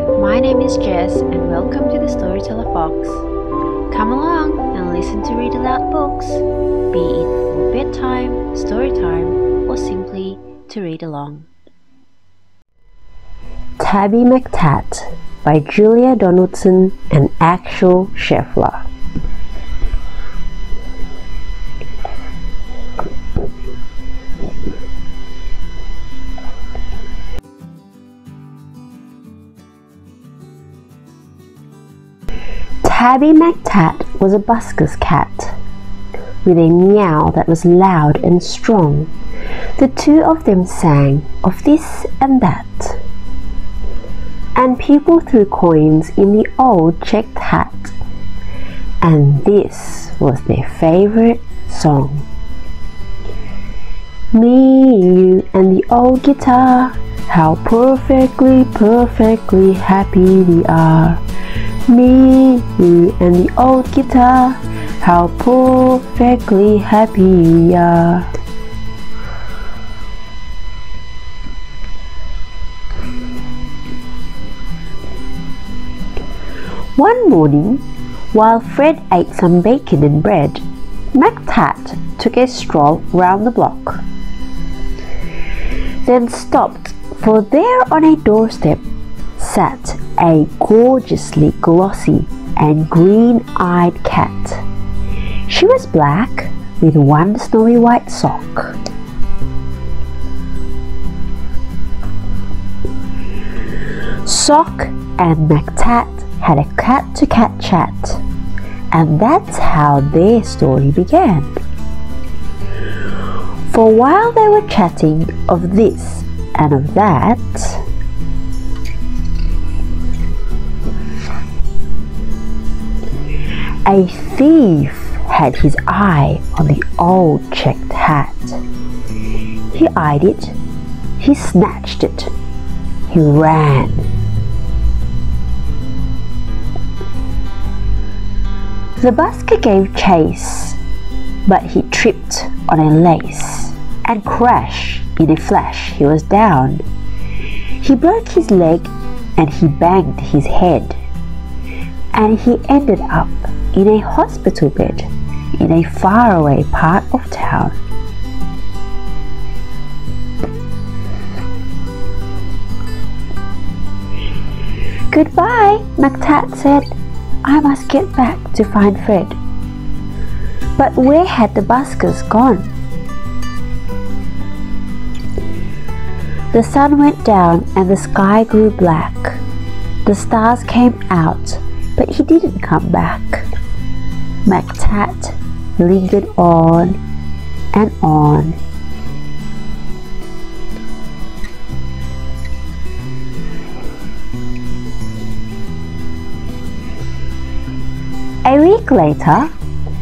My name is Jess and welcome to the Storyteller Fox. Come along and listen to read aloud books, be it for bedtime, story time, or simply to read along. Tabby McTat by Julia Donaldson and Axel Scheffler. Tabby McTat was a busker's cat, with a meow that was loud and strong. The two of them sang of this and that, and people threw coins in the old checked hat, and this was their favorite song. Me, you, and the old guitar, how perfectly, perfectly happy we are. Me, you, and the old guitar, how perfectly happy we are. One morning, while Fred ate some bacon and bread, McTat took a stroll round the block, then stopped, for there on a doorstep sat a gorgeously glossy and green-eyed cat. She was black with one snowy white sock. Sock and McTat had a cat-to-cat chat, and that's how their story began. For while they were chatting of this and of that, a thief had his eye on the old checked hat. He eyed it, he snatched it, he ran. The busker gave chase, but he tripped on a lace, and crash, in a flash he was down. He broke his leg and he banged his head, and he ended up in a hospital bed in a faraway part of town. "Goodbye," McTat said. "I must get back to find Fred." But where had the buskers gone? The sun went down and the sky grew black. The stars came out, but he didn't come back. McTat lingered on and on. A week later,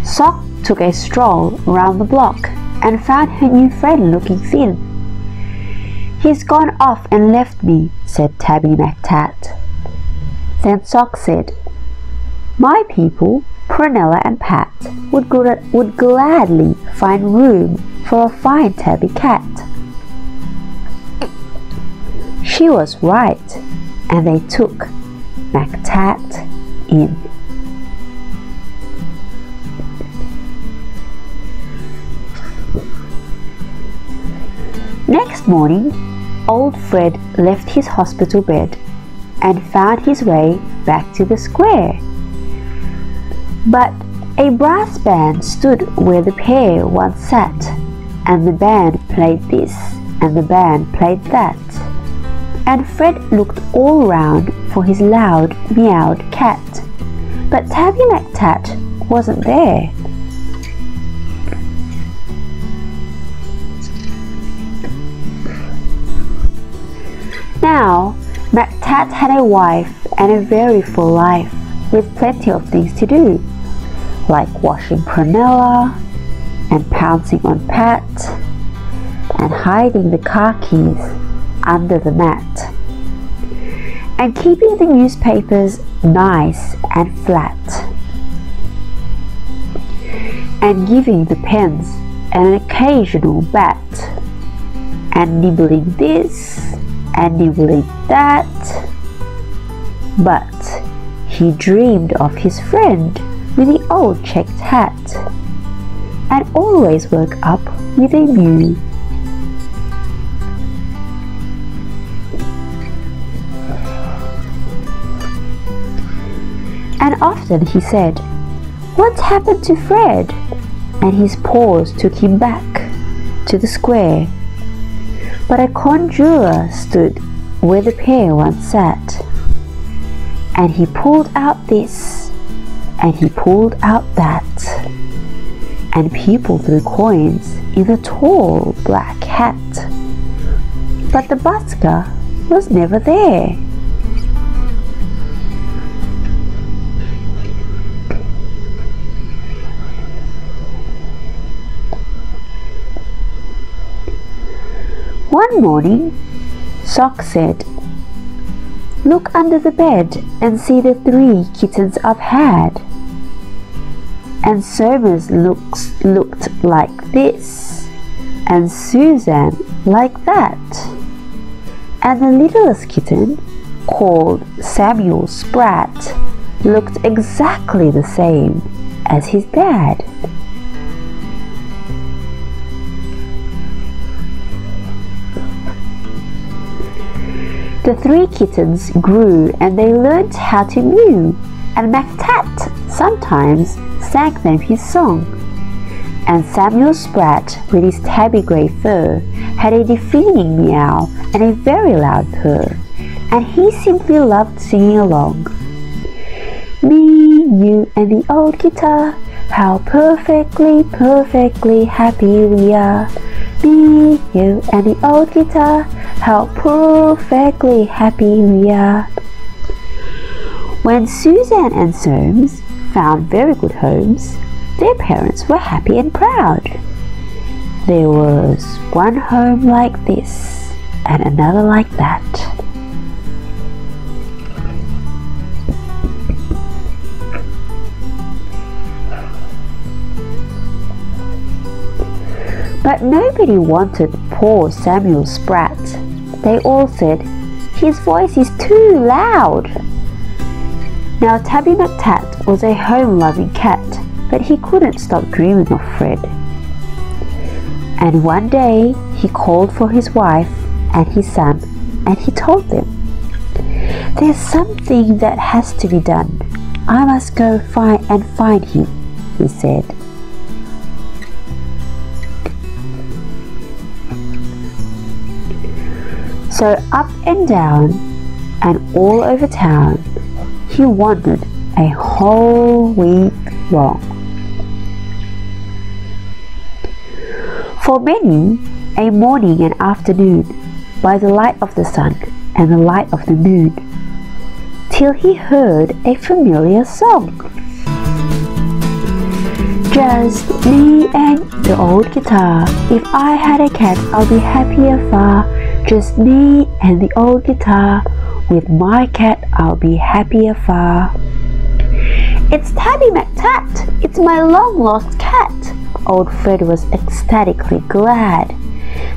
Sock took a stroll around the block and found her new friend looking thin. "He's gone off and left me," said Tabby McTat. Then Sock said, "My people, Prunella and Pat, would gladly find room for a fine tabby cat." She was right, and they took McTat in. Next morning, old Fred left his hospital bed and found his way back to the square. But a brass band stood where the pair once sat, and the band played this and the band played that. And Fred looked all round for his loud, meowed cat, but Tabby McTat wasn't there. Now, McTat had a wife and a very full life, with plenty of things to do, like washing Prunella, and pouncing on Pat, and hiding the car keys under the mat, and keeping the newspapers nice and flat, and giving the pens an occasional bat, and nibbling this and nibbling that, But he dreamed of his friend with the old checked hat, and always woke up with a mew. And often he said, "What's happened to Fred?" And his paws took him back to the square. But a conjurer stood where the pair once sat, and he pulled out this, and he pulled out that, and people threw coins in the tall black hat. But the busker was never there. One morning, Sock said, "Look under the bed and see the 3 kittens I've had." And Somers looked like this, and Susan like that. And the littlest kitten, called Samuel Sprat, looked exactly the same as his dad. The 3 kittens grew and they learnt how to mew, and McTat sometimes sang them his song. And Samuel Sprat, with his tabby grey fur, had a deafening meow and a very loud purr, and he simply loved singing along. Me, you and the old guitar, how perfectly, perfectly happy we are. Me, you and the old guitar, how perfectly happy we are. When Susan and Soames found very good homes, their parents were happy and proud. There was one home like this, and another like that. But nobody wanted poor Samuel Sprat. They all said, "His voice is too loud." Now Tabby McTat was a home-loving cat, but he couldn't stop dreaming of Fred. And one day he called for his wife and his son, and he told them, "There's something that has to be done. I must go find him," he said. So up and down and all over town he wandered a whole week long. For many a morning and afternoon, by the light of the sun and the light of the moon, till he heard a familiar song. Just me and the old guitar. If I had a cat, I'll be happier far. Just me and the old guitar. With my cat, I'll be happier far. It's Tabby McTat! It's my long-lost cat! Old Fred was ecstatically glad.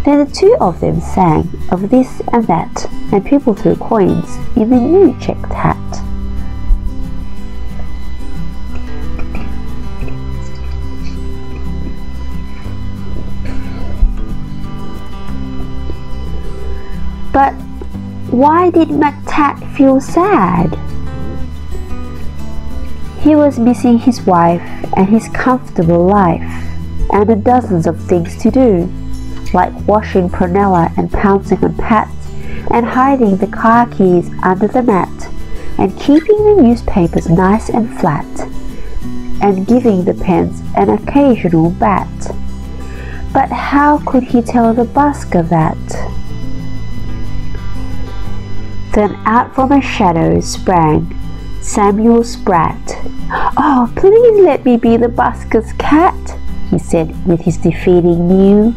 Then the 2 of them sang of this and that, and people threw coins in the new checked hat. But why did McTat feel sad? He was missing his wife and his comfortable life, and the dozens of things to do, like washing Prunella and pouncing on Pat, and hiding the car keys under the mat, and keeping the newspapers nice and flat, and giving the pens an occasional bat. But how could he tell the busker that? Then out from a shadow sprang Samuel Sprat. "Oh, please let me be the busker's cat," he said with his defeating mew.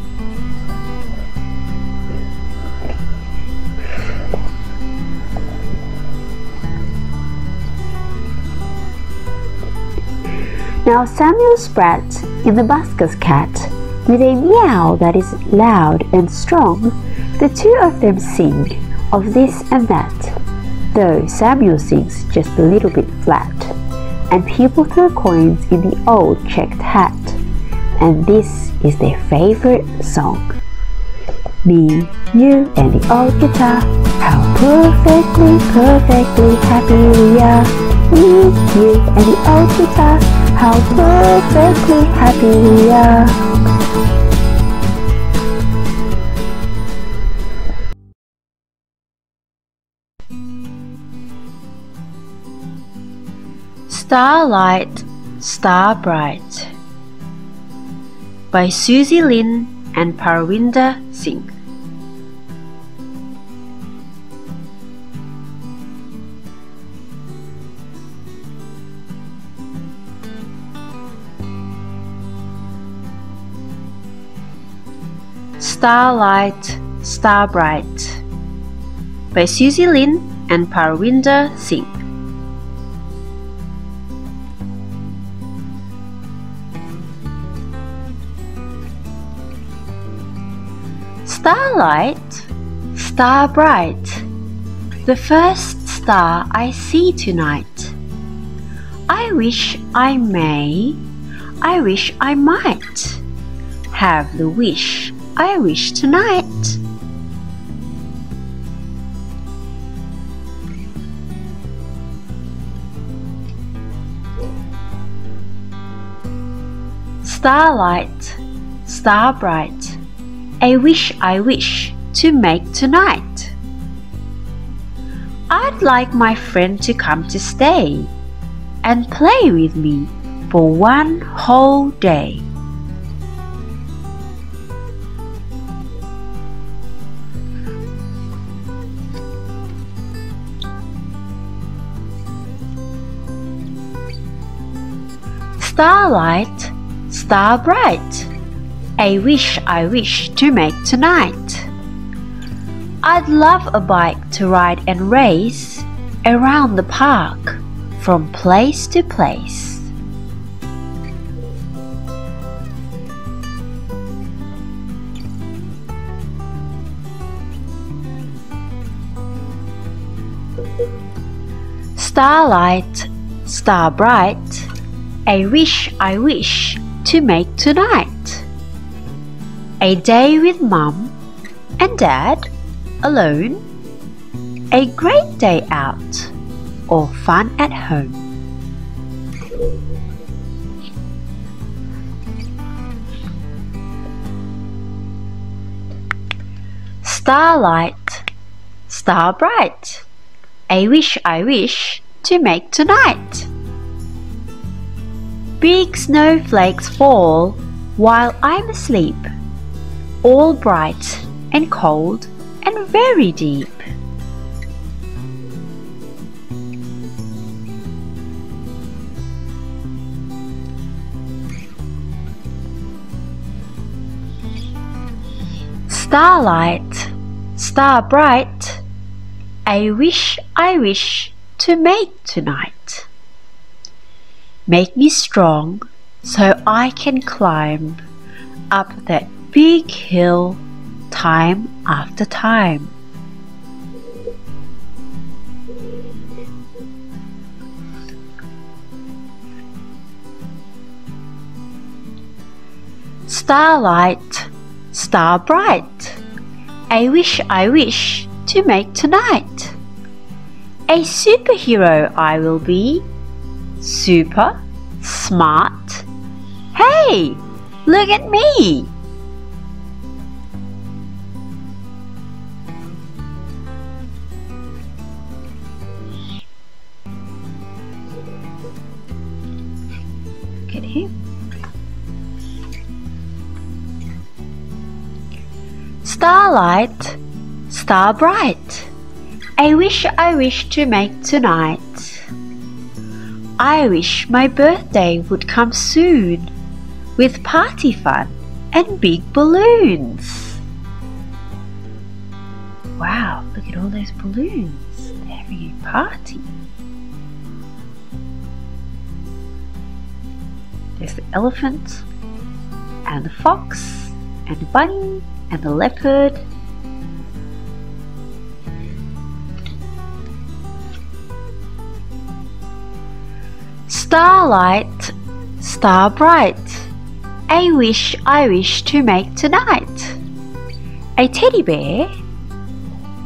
Now Samuel Sprat in the busker's cat, with a meow that is loud and strong, the 2 of them sing of this and that, though Samuel sings just a little bit flat, and people throw coins in the old checked hat, and this is their favorite song. Me, you, and the old guitar, how perfectly, perfectly happy we are. Me, you, and the old guitar, how perfectly happy we are. Starlight, Star Bright by Susie Lin and Parwinder Singh. Starlight, Star Bright by Susie Lin and Parwinder Singh. Starlight, star bright, the first star I see tonight. I wish I may, I wish I might have the wish I wish tonight. Starlight, star bright, a wish I wish to make tonight. I'd like my friend to come to stay and play with me for one whole day. Starlight, star bright, a wish I wish to make tonight. I'd love a bike to ride and race around the park from place to place. Starlight, star bright, a wish I wish to make tonight. A day with Mum and Dad alone, a great day out or fun at home. Starlight, star bright, a wish I wish to make tonight. Big snowflakes fall while I'm asleep, all bright and cold and very deep. Starlight, star bright, a wish I wish to make tonight. Make me strong so I can climb up that big hill time after time. Starlight, star bright, a wish I wish to make tonight. A superhero I will be, super smart. Hey, look at me! Look at him. Starlight, star bright, a wish I wish to make tonight. I wish my birthday would come soon with party fun and big balloons. Wow, look at all those balloons. They're having a party. There's the elephant and the fox and the bunny and the leopard. Starlight, star bright, a wish I wish to make tonight. A teddy bear,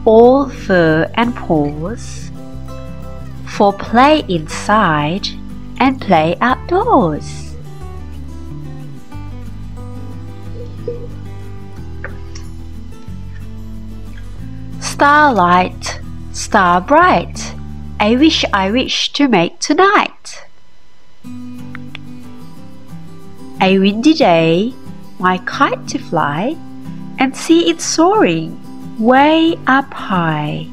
all fur and paws, for play inside and play outdoors. Starlight, star bright, a wish I wish to make tonight. A windy day, my kite to fly and see it soaring way up high.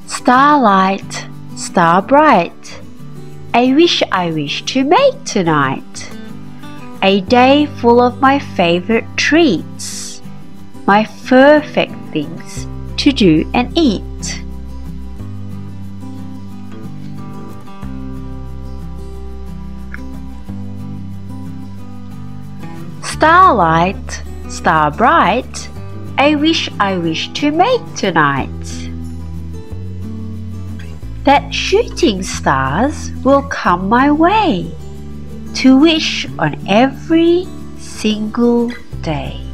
Starlight, star bright, a wish I wish to make tonight. A day full of my favorite treats, my perfect things to do and eat. Starlight, star bright, a wish I wish to make tonight. That shooting stars will come my way to wish on every single day.